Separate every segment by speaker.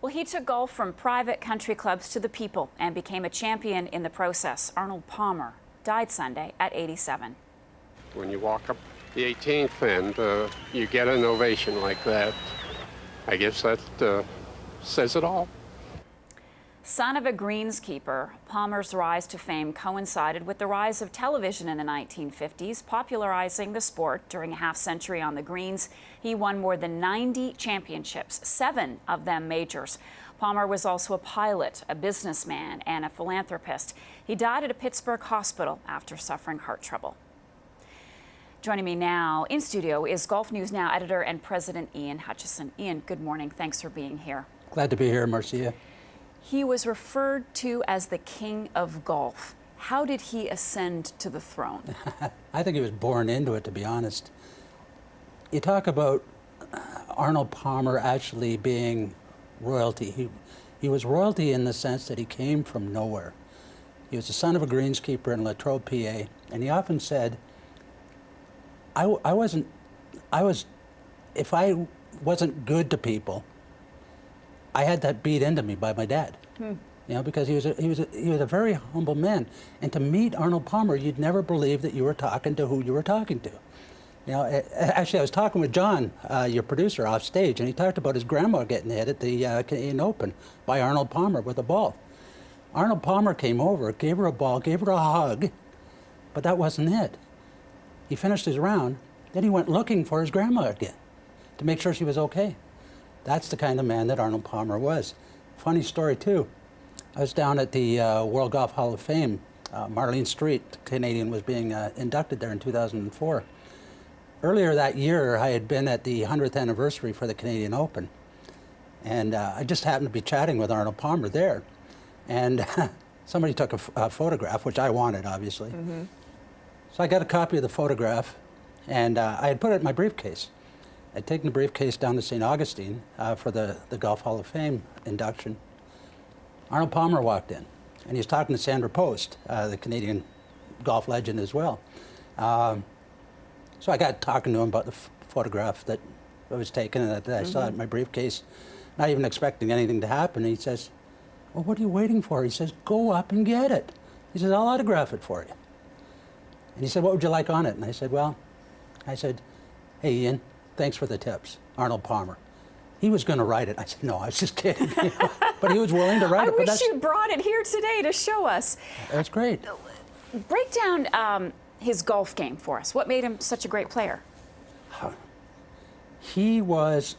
Speaker 1: Well, he took golf from private country clubs to the people and became a champion in the process. Arnold Palmer died Sunday at 87.
Speaker 2: When you walk up the 18th and you get an ovation like that, I guess that says it all.
Speaker 1: Son of a greenskeeper, Palmer's rise to fame coincided with the rise of television in the 1950s, popularizing the sport. During a half-century on the greens, he won more than 90 championships, 7 of them majors. Palmer was also a pilot, a businessman, and a philanthropist. He died at a Pittsburgh hospital after suffering heart trouble. Joining me now in studio is Golf News Now editor and president Ian Hutchison. Ian, good morning. Thanks for being here.
Speaker 3: Glad to be here, Marcia.
Speaker 1: He was referred to as the king of golf. How did he ascend to the throne?
Speaker 3: I think he was born into it, to be honest. You talk about Arnold Palmer actually being royalty. He was royalty in the sense that he came from nowhere. He was the son of a greenskeeper in Latrobe, PA, and he often said, if I wasn't good to people, I had that beat into me by my dad. You know, because he was a very humble man. And to meet Arnold Palmer, you'd never believe that you were talking to who you were talking to. You know, actually, I was talking with John, your producer, off stage, and he talked about his grandma getting hit at the Canadian Open by Arnold Palmer with a ball. Arnold Palmer came over, gave her a ball, gave her a hug, but that wasn't it. He finished his round, then he went looking for his grandma again to make sure she was okay. That's the kind of man that Arnold Palmer was. Funny story, too. I was down at the World Golf Hall of Fame. Marlene Street, the Canadian, was being inducted there in 2004. Earlier that year, I had been at the 100th anniversary for the Canadian Open. And I just happened to be chatting with Arnold Palmer there. And somebody took a photograph, which I wanted, obviously. So I got a copy of the photograph, and I had put it in my briefcase. I'd taken the briefcase down to St. Augustine for the Golf Hall of Fame induction. Arnold Palmer walked in, and he was talking to Sandra Post, the Canadian golf legend as well. So I got talking to him about the photograph that was taken and that I saw in my briefcase, not even expecting anything to happen. And he says, well, what are you waiting for? He says, go up and get it. He says, I'll autograph it for you. And he said, what would you like on it? And I said, hey, Ian, thanks for the tips, Arnold Palmer. He was going to write it. I said, no, I was just kidding. You know? But he was willing to write it.
Speaker 1: I wish you brought it here today to show us.
Speaker 3: That's great.
Speaker 1: Break down his golf game for us. What made him such a great player?
Speaker 3: He was,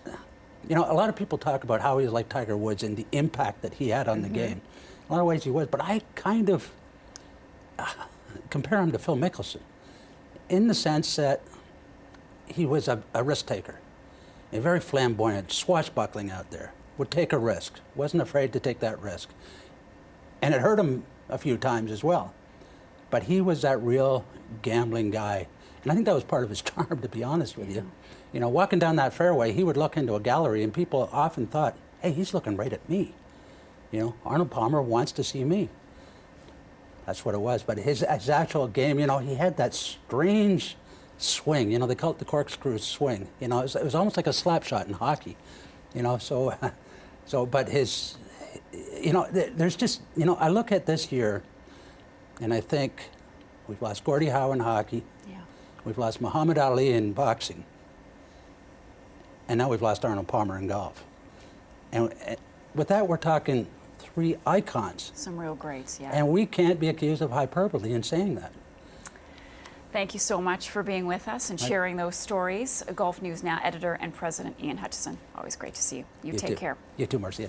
Speaker 3: you know, a lot of people talk about how he was like Tiger Woods and the impact that he had on the game. In a lot of ways he was, but I kind of compare him to Phil Mickelson in the sense that he was a risk taker, a very flamboyant, swashbuckling out there, would take a risk, wasn't afraid to take that risk. And it hurt him a few times as well. But he was that real gambling guy. And I think that was part of his charm, to be honest with you. You know, walking down that fairway, he would look into a gallery and people often thought, hey, he's looking right at me. You know, Arnold Palmer wants to see me. That's what it was. But his actual game, you know, he had that strange swing. You know, they call it the corkscrew swing. You know, it was almost like a slap shot in hockey. You know, but his, you know, there's just, you know, I look at this year and I think we've lost Gordie Howe in hockey.
Speaker 1: Yeah.
Speaker 3: We've lost Muhammad Ali in boxing. And now we've lost Arnold Palmer in golf. And with that, we're talking 3 icons.
Speaker 1: Some real greats, yeah.
Speaker 3: And we can't be accused of hyperbole in saying that.
Speaker 1: Thank you so much for being with us and sharing those stories. Golf News Now editor and president Ian Hutchison. Always great to see you. You take care.
Speaker 3: You too, Marcia.